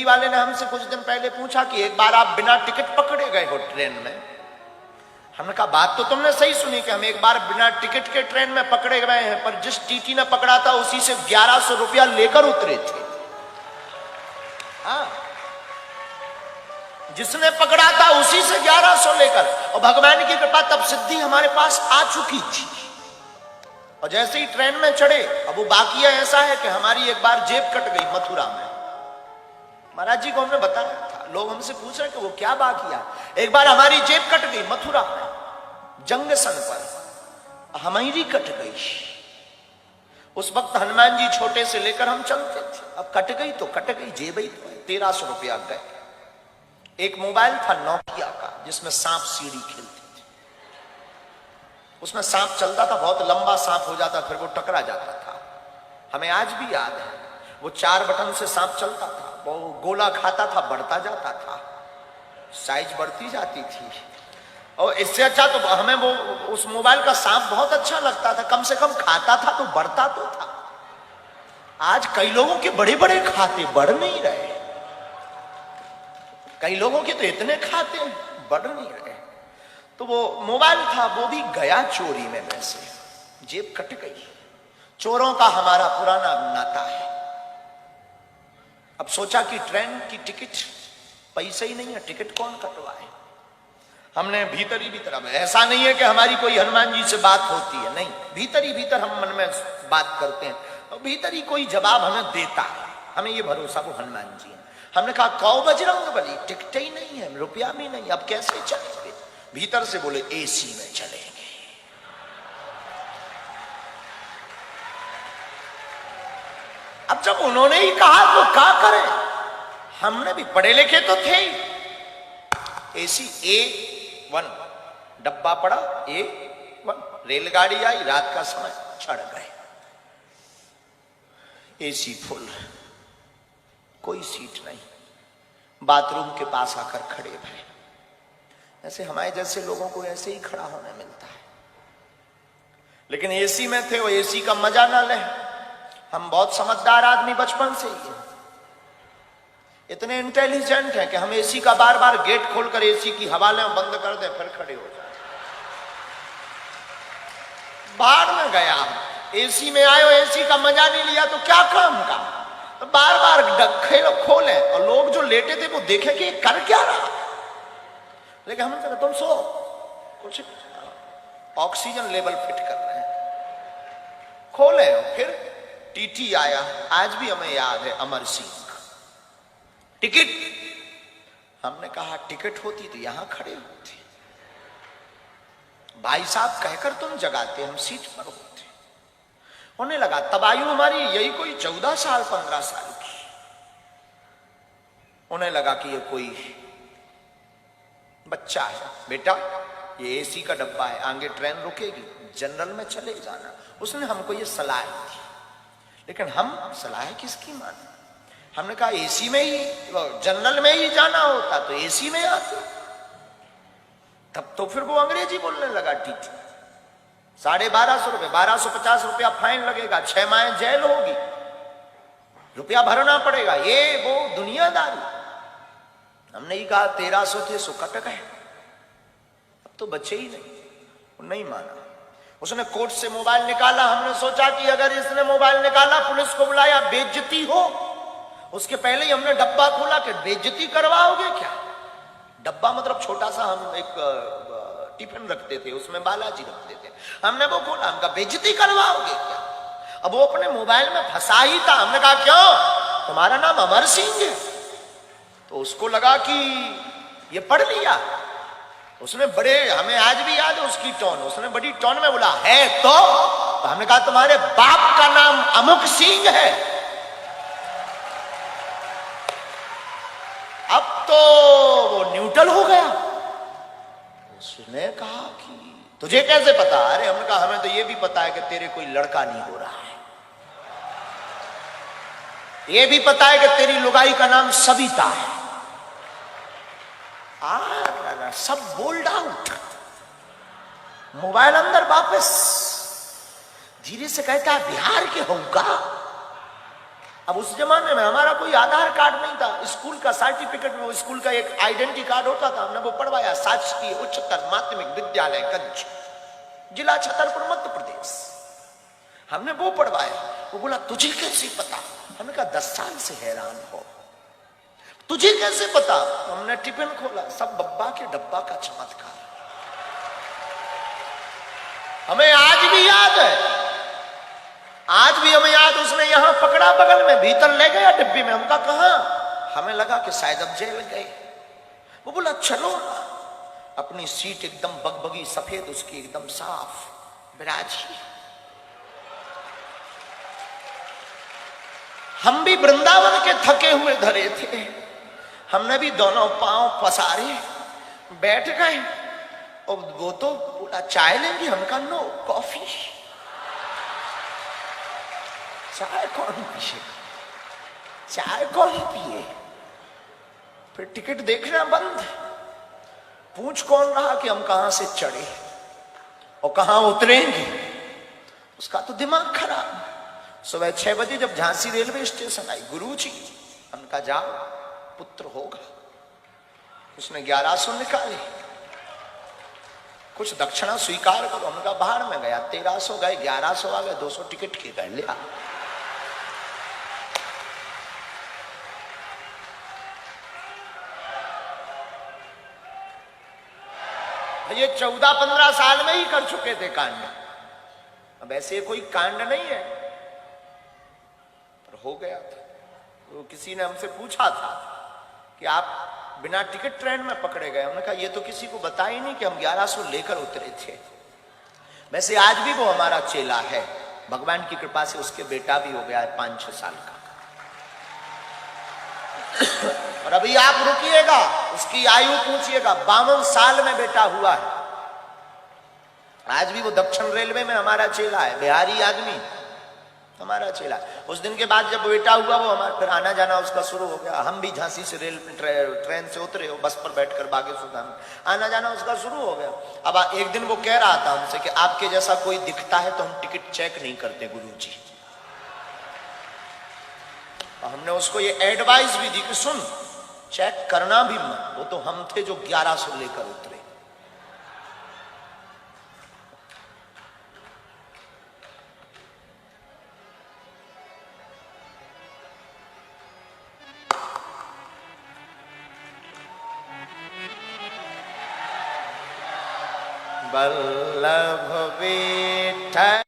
TV वाले ने हमसे कुछ दिन पहले पूछा कि एक बार आप बिना टिकट पकड़े गए हो ट्रेन में। हमने कहा बात तो तुमने सही सुनी कि हम एक बार बिना टिकट के ट्रेन में पकड़े गए हैं, पर जिस टीटी ने पकड़ा था उसी से 1100 रुपया लेकर उतरे थे। हाँ, जिसने पकड़ा था उसी से 1100 लेकर, और भगवान की कृपा तब सिद्धि हमारे पास आ चुकी थी। और जैसे ही ट्रेन में चढ़े, अब वो बाकिया ऐसा है कि हमारी एक बार जेब कट गई मथुरा में। महाराज जी को हमने बताया था, लोग हमसे पूछ रहे कि वो क्या बाकिया। एक बार हमारी जेब कट गई मथुरा में जंक्शन पर, हमारी कट गई। उस वक्त हनुमान जी छोटे से लेकर हम चलते थे, अब कट गई तो कट गई, जेब ही तो 1300 रुपया गए। एक मोबाइल था नोकिया का जिसमें सांप सीढ़ी खेलती थी, उसमें सांप चलता था, बहुत लंबा सांप हो जाता, फिर वो टकरा जाता था। हमें आज भी याद है, वो 4 बटन से सांप चलता था, वो गोला खाता था, बढ़ता जाता था, साइज बढ़ती जाती थी। और इससे अच्छा तो हमें वो उस मोबाइल का सांप बहुत अच्छा लगता था, कम से कम खाता था तो बढ़ता तो था। आज कई लोगों के बड़े बड़े खाते बढ़ नहीं रहे, कई लोगों के तो इतने खाते बढ़ नहीं रहे। तो वो मोबाइल था, वो भी गया चोरी में, वैसे जेब कट गई। चोरों का हमारा पुराना नाता है। अब सोचा कि ट्रेन की टिकट पैसे ही नहीं है, टिकट कौन कटवाए। हमने भीतर ही भीतर, अब ऐसा नहीं है कि हमारी कोई हनुमान जी से बात होती है, नहीं, भीतर ही भीतर हम मन में बात करते हैं और भीतर ही कोई जवाब हमें देता है। हमें ये भरोसा वो हनुमान जी है। हमने कहा कौ बजरंग बली, टिकट ही नहीं है, रुपया भी नहीं, अब कैसे चलेंगे। भीतर से बोले एसी में चलेंगे। अब जब उन्होंने ही कहा तो क्या करें, हमने भी पढ़े लिखे तो थे ही। एसी A1 डब्बा पड़ा, A1 रेलगाड़ी आई, रात का समय, चढ़ गए। एसी फुल, कोई सीट नहीं, बाथरूम के पास आकर खड़े भरे। ऐसे हमारे जैसे लोगों को ऐसे ही खड़ा होने मिलता है, लेकिन एसी में थे, वो एसी का मजा ना ले। हम बहुत समझदार आदमी बचपन से ही, इतने इंटेलिजेंट हैं कि हम एसी का बार बार गेट खोलकर एसी की हवा लें, बंद कर दें, फिर खड़े हो जाए। बाहर में गया, एसी में आए, एसी का मजा नहीं लिया तो क्या काम का। तो बार बार डक्खे खोले और लोग जो लेटे थे वो देखे कि कर क्या रहा। लेकिन हमने कहा तुम सो, कुछ ऑक्सीजन लेवल फिट कर रहे हैं। खोले, फिर टीटी आया, आज भी हमें याद है, अमर सिंह। टिकट, हमने कहा टिकट होती तो यहां खड़े होते, भाई साहब कहकर तुम जगाते, हम सीट पर होते। होने लगा, तब आयु हमारी यही कोई 14 साल 15 साल की। उन्हें लगा कि ये कोई बच्चा है। बेटा ये एसी का डब्बा है, आगे ट्रेन रुकेगी, जनरल में चले जाना। उसने हमको ये सलाह दी, लेकिन हम सलाह किसकी माने। हमने कहा एसी में ही, जनरल में ही जाना होता तो एसी में आते। तब तो फिर वो अंग्रेजी बोलने लगा। टीटी 1250 रुपये, 1250 रुपया फाइन लगेगा, 6 माह जेल होगी, रुपया भरना पड़ेगा, ये वो दुनियादारी। हमने ही कहा 1300 थे सो कट गए, अब तो बचे ही नहीं। वो नहीं माना, उसने कोर्ट से मोबाइल निकाला। हमने सोचा कि अगर इसने मोबाइल निकाला, पुलिस को बुलाया, बेइज्जती हो। उसके पहले ही हमने डब्बा खोला कि बेइज्जती करवाओगे क्या। डब्बा मतलब छोटा सा, हम एक टिफिन रखते थे, उसमें बालाजी रखते थे। हमने वो खोला, हमका बेइज्जती करवाओगे क्या। अब वो अपने मोबाइल में फंसा ही था। हमने कहा क्यों, तुम्हारा नाम अमर सिंह है। तो उसको लगा कि ये पढ़ लिया। उसने बड़े, हमें आज भी याद है उसकी टोन, उसने बड़ी टोन में बोला है तो हमने कहा तुम्हारे बाप का नाम अमुक सिंह है। अब तो वो न्यूट्रल हो गया। उसने कहा कि तुझे कैसे पता। अरे हमने कहा हमें तो ये भी पता है कि तेरे कोई लड़का नहीं हो रहा है, ये भी पता है कि तेरी लुगाई का नाम सविता है। सब बोल्ड आउट, मोबाइल अंदर वापस। धीरे से कहता है बिहार के होगा। अब उस जमाने में हमारा कोई आधार कार्ड नहीं था, स्कूल का सर्टिफिकेट में वो स्कूल का एक आइडेंटिटी कार्ड होता था, हमने वो पढ़वाया। शासकीय उच्चतर माध्यमिक विद्यालय गंज, जिला छतरपुर, मध्य प्रदेश। हमने वो पढ़वाया। वो बोला तुझे कैसे पता? हमने कहा 10 साल से हैरान हो, तुझे कैसे पता? तो हमने टिफिन खोला, सब बब्बा के डब्बा का चमत्कार। हमें आज भी याद है, आज भी हमें याद। उसने यहां पकड़ा बगल में, भीतर ले गया डिब्बी में। हमका कहां? हमें लगा कि शायद अब जेल गए। वो बोला चलो ना। अपनी सीट एकदम बगबगी सफेद, उसकी एकदम साफ बिराजी। हम भी वृंदावन के थके हुए धरे थे, हमने भी दोनों पांव पसारे बैठ गए। और वो तो बोला चाय लेंगे, हमका नो, कॉफी। चाय कौन पिए, चाय कौन पिए? फिर टिकट देखना बंद। पूछ कौन रहा कि हम कहां से चढ़े और कहां उतरेंगे? उसका तो दिमाग खराब। सुबह 6 बजे जब झांसी रेलवे स्टेशन आई, गुरुजी, हमका जाओ पुत्र होगा। उसने 1100 निकाले, कुछ दक्षिणा स्वीकार करो। हमका बाहर में गया, 1300 गए, 1100 आ गए, 200 टिकट के गए, लिया। ये 14-15 साल में ही कर चुके थे कांड। अब ऐसे कोई कांड नहीं है, पर हो गया था। तो किसी ने हमसे पूछा था कि आप बिना टिकट ट्रेन में पकड़े गए। हमने कहा ये तो किसी को बता ही नहीं कि हम 1100 लेकर उतरे थे। वैसे आज भी वो हमारा चेला है, भगवान की कृपा से उसके बेटा भी हो गया है 5-6 साल का। और अभी आप रुकिएगा, उसकी आयु पूछिएगा, 52 साल में बेटा हुआ है। आज भी वो दक्षिण रेलवे में हमारा चेला है, बिहारी आदमी हमारा चेला। उस दिन के बाद जब बेटा हुआ, वो हमारा फिर आना जाना उसका शुरू हो गया। हम भी झांसी से ट्रेन से उतरे, हो बस पर बैठकर बागेश्वर धाम, आना जाना उसका शुरू हो गया। अब एक दिन वो कह रहा था हमसे कि आपके जैसा कोई दिखता है तो हम टिकट चेक नहीं करते गुरुजी। हमने उसको ये एडवाइस भी दी कि सुन, चेक करना भी मत। वो तो हम थे जो 1100 लेकर उतरे। वल्लभ विठल